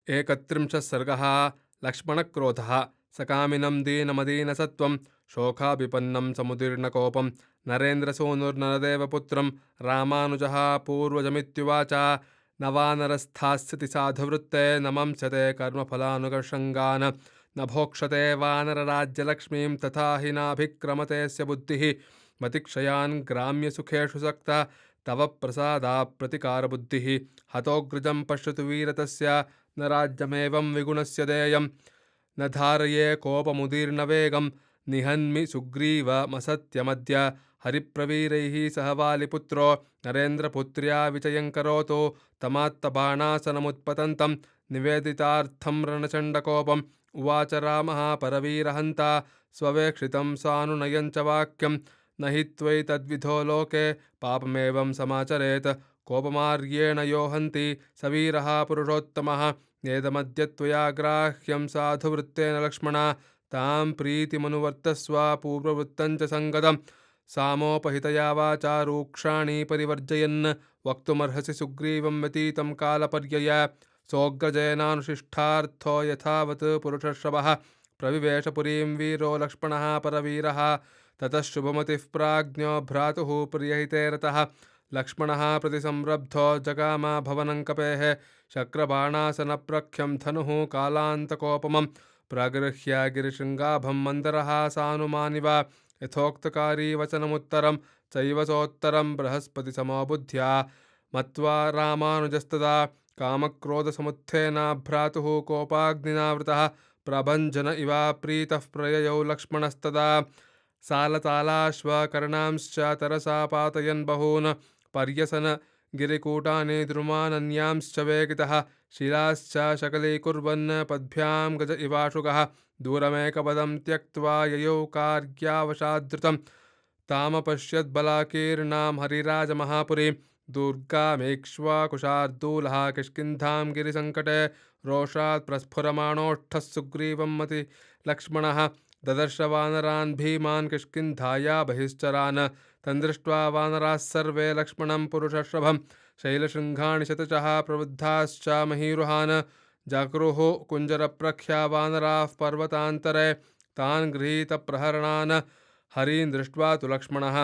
एकत्रिंशः सर्गः। लक्ष्मणक्रोधः। सकामिनं दीनमदीनसत्त्वं शोकाभिपन्नं समुदीर्णकोपं नरेन्द्रसूनुर्नरदेवपुत्रं रामानुजः पूर्वजमित्युवाच। न वानरस्थास्यति साधुवृत्ते न मंस्यते कर्मफलानुगशङ्गान् न भोक्षते वानरराज्यलक्ष्मीं तथा हि नाभिक्रमतेऽस्य बुद्धिः मतिक्षयान् ग्राम्यसुखेषु सक्ता तव प्रसादाप्रतिकारबुद्धिः हतोऽग्रजं पश्यतु वीरतस्य न राज्यमेवं विगुणस्य देयं न धारये कोपमुदीर्णवेगं निहन्मि सुग्रीवमसत्यमद्य हरिप्रवीरैः सह वालिपुत्रो नरेन्द्रपुत्र्या विजयं करोतु तमात्तबाणासनमुत्पतन्तं निवेदितार्थं रणचण्डकोपम् उवाच रामः परवीरहन्ता स्ववेक्षितं सानुनयं च वाक्यं न हि त्वयि लोके पापमेवं समाचरेत् कोपमार्येण यो हन्ति स वीरः पुरुषोत्तमः नेदमद्य त्वया ग्राह्यं साधुवृत्तेन लक्ष्मण तां प्रीतिमनुवर्तस्व पूर्ववृत्तं च सङ्गतं सामोपहितया वाचा रूक्षाणि परिवर्जयन् वक्तुमर्हसि सुग्रीवं व्यतीतं कालपर्यय सोऽग्रजेनानुशिष्टार्थो यथावत् पुरुषर्षभः प्रविवेशपुरीं वीरो लक्ष्मणः परवीरः ततः शुभमतिः प्राज्ञो भ्रातुः प्रियहिते रतः लक्ष्मणः प्रतिसंरब्धो जगाम भवनं कपेः शक्रबाणासनप्रख्यं धनुः कालान्तकोपमं प्रगृह्य गिरिशृङ्गाभं मन्दरः सानुमानिव यथोक्तकारी वचनमुत्तरं चैव सोत्तरं बृहस्पतिसमो बुद्ध्या मत्वा रामानुजस्तदा कामक्रोधसमुत्थेन भ्रातुः कोपाग्निनावृतः प्रभञ्जन इव प्रीतः प्रययौ लक्ष्मणस्तदा सालतालाश्वकर्णांश्च तरसा पातयन् बहून् पर्यसन गिरिकूटानि द्रुमानन्यांश्च वेगितः शिलाश्च शकलीकुर्वन् पद्भ्यां गज इवाशुकः दूरमेकपदं त्यक्त्वा ययौ कार्यावशाद्धृतं तामपश्यद्बलाकीर्णां हरिराजमहापुरीं दुर्गामेक्ष्वाकुशार्दूलः किष्किन्धां गिरिसङ्कटे रोषात् प्रस्फुरमाणोष्ठः सुग्रीवं मति लक्ष्मणः ददर्श वानरान् भीमान् किष्किन्धाया बहिश्चरान् तन्दृष्ट्वा वानराः सर्वे लक्ष्मणं पुरुषर्षभं शैलशृङ्गाणि शतशः प्रवृद्धाश्च महीरुहान् जगृहुः कुञ्जरप्रख्या वानराः पर्वतान्तरे तान् गृहीतप्रहरणान् हरीन् दृष्ट्वा तु लक्ष्मणः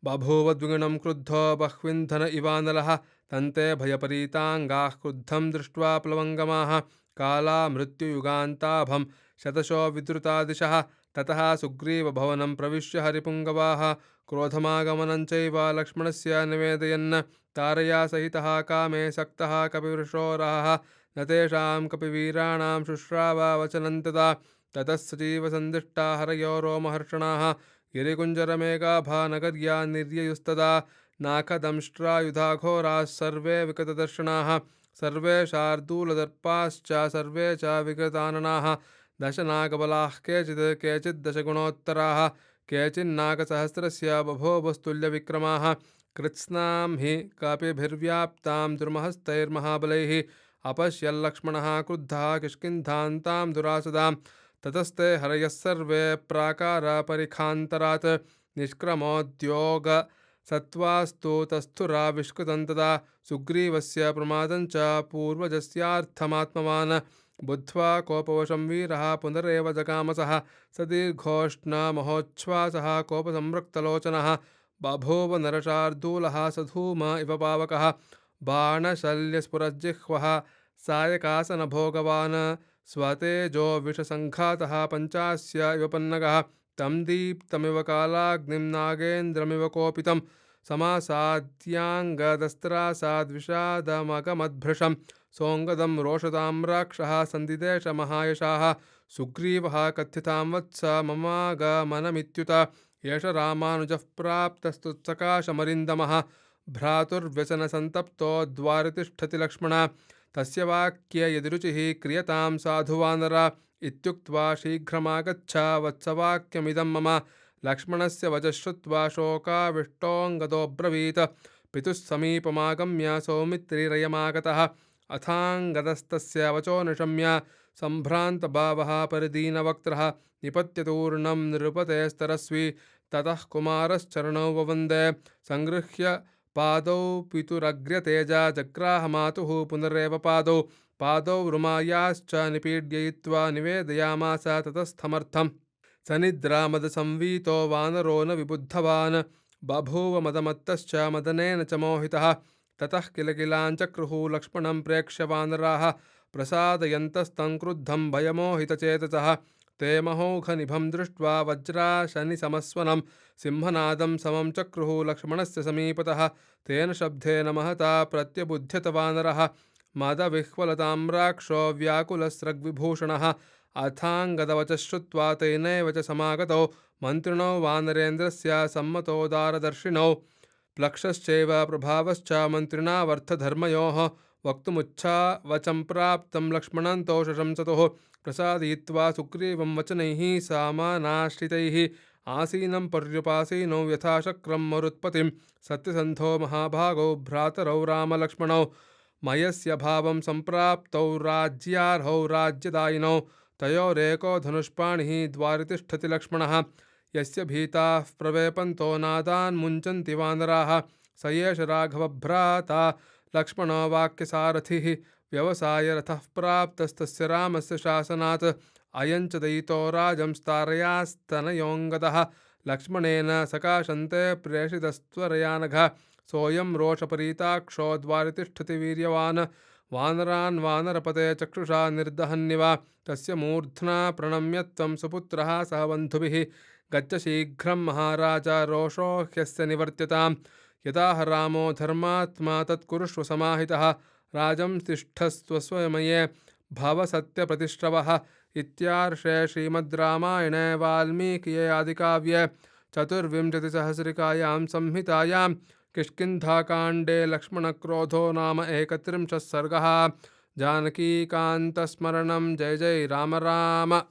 बभूव द्विगुणं क्रुद्धो बह्विन्धन इवानलः तन्ते भयपरीताङ्गाः क्रुद्धं दृष्ट्वा प्लवङ्गमाः काला मृत्युयुगान्ताभं शतशो विद्रुता दिशः ततः सुग्रीवभवनं प्रविश्य हरिपुङ्गवाः क्रोधमागमनं चैव लक्ष्मणस्य निवेदयन् तारया सहितः कामे सक्तः कपिवृषोरहः न तेषां कपिवीराणां शुश्राव वचनं तदा ततः सजीवसन्दिष्टा हरयो रोमहर्षणाः गिरिकुञ्जरमेघाभा नगर्या निर्ययुस्तदा नाकदंष्ट्रायुधा घोराः सर्वे विकतदर्शनाः सर्वे शार्दूलदर्पाश्च सर्वे च विगताननाः दशनागबलाः केचित् दशगुणोत्तराः केचिन्नागसहस्रस्य बभोवस्तुल्यविक्रमाः कृत्स्नां हि कपिभिर्व्याप्तां द्रुमहस्तैर्महाबलैः अपश्यल्लक्ष्मणः क्रुद्धः किष्किन्धान्तां दुरासदां ततस्ते हरयः सर्वे प्राकारपरिखान्तरात् निष्क्रमोद्योग सत्त्वास्तु तस्थुराविष्कृतं तदा सुग्रीवस्य प्रमादं च पूर्वजस्यार्थमात्मवान् बुद्ध्वा कोपवशं वीरः पुनरेव जगामसः स दीर्घोष्णमहोच्छ्वासः कोपसंरक्तलोचनः बभूव नरशार्दूलः सधूम इव पावकः बाणशल्यस्फुरज्जिह्वः सायकासनभोगवान् स्वतेजो विषसङ्घातः पञ्चास्य इव पन्नगः तं दीप्तमिव कालाग्निं नागेन्द्रमिव कोपितं समासाद्याङ्गदस्त्रासाद्विषादमगमद्भृशं सोऽङ्गदं रोषताम्राक्षः सन्दिदेशमहायशाः सुग्रीवः कथितां वत्स ममागमनमित्युत एष रामानुजः प्राप्तस्तुत्सकाशमरिन्दमः भ्रातुर्व्यसनसन्तप्तो द्वारि तिष्ठति लक्ष्मण तस्य वाक्ये यदिरुचिः क्रियतां साधुवानर इत्युक्त्वा शीघ्रमागच्छ वत्सवाक्यमिदं मम लक्ष्मणस्य वचः श्रुत्वा शोकाविष्टोऽङ्गदोऽब्रवीत् पितुः समीपमागम्य सौमित्रिरयमागतः अथाङ्गदस्तस्य वचो निशम्य सम्भ्रान्तभावः परिदीनवक्त्रः निपत्यतूर्णं नृपतेस्तरस्वी ततः कुमारश्चरणौ ववन्दे सङ्गृह्य पादौ पितुरग्र्यतेजा जग्राह मातुः पुनरेव पादौ पादौ रुमायाश्च निपीड्ययित्वा निवेदयामास ततस्थमर्थम्। स निद्रामदसंवीतो वानरो न विबुद्धवान् बभूव मदमत्तश्च मदनेन च मोहितः। ततः किलकिलाञ्चक्रुः लक्ष्मणं प्रेक्ष्य वानराः प्रसादयन्तस्तं क्रुद्धं भयमोहितचेतसः। ते महोघनिभं दृष्ट्वा वज्राशनिसमस्वनं सिंहनादं समं चक्रुः लक्ष्मणस्य समीपतः। तेन शब्देन महता प्रत्यबुध्यत वानरः मदविह्वलताम्राक्षो व्याकुलस्रग्विभूषणः। अथाङ्गदवचः श्रुत्वा तेनैव च समागतौ मन्त्रिणो वानरेन्द्रस्य सम्मतोदारदर्शिनौ। प्लक्षश्चैव प्रभावश्च मन्त्रिणावर्थधर्मयोः वक्तुमुच्छावचं प्राप्तं लक्ष्मणन्तो शशंसतुः। प्रसादयित्वा सुग्रीवं वचनैः सामानाश्रितैः आसीनं पर्युपासीनौ यथाशक्रं मरुत्पतिं। सत्यसन्धो महाभागौ भ्रातरौ रामलक्ष्मणौ मयस्य भावं सम्प्राप्तौ राज्यार्हौ राज्यदायिनौ। तयोरेको धनुष्पाणिः द्वारि तिष्ठति लक्ष्मणः। यस्य भीताः प्रवेपन्तो नादान् मुञ्चन्ति वानराः। स एष राघवभ्राता लक्ष्मणो वाक्यसारथिः। व्यवसायरथः प्राप्तस्तस्य रामस्य शासनात्। अयं च दयितो राजंस्तारयास्तनयोऽङ्गदः। लक्ष्मणेन सकाशन्ते प्रेषितस्त्वरया नघ। सोऽयं रोषपरीताक्षो द्वारि तिष्ठति वीर्यवान्। वानरान् वानरपते चक्षुषा निर्दहन्निव। तस्य मूर्ध्ना प्रणम्य त्वं सुपुत्रः सह बन्धुभिः। गच्छ शीघ्रं महाराज रोषो ह्यस्य निवर्त्यताम्। यदाह रामो धर्मात्मा तत्कुरुष्व समाहितः। राजं तिष्ठस्त्वस्वमये भव सत्यप्रतिश्रवः। इत्यार्षे श्रीमद् रामायणे वाल्मीकिये आदिकाव्ये चतुर्विंशतिसहस्रिकायां संहितायां किष्किन्धाकाण्डे लक्ष्मणक्रोधो नाम 31 सर्गः। जानकीकान्तस्मरणं जय जय राम राम।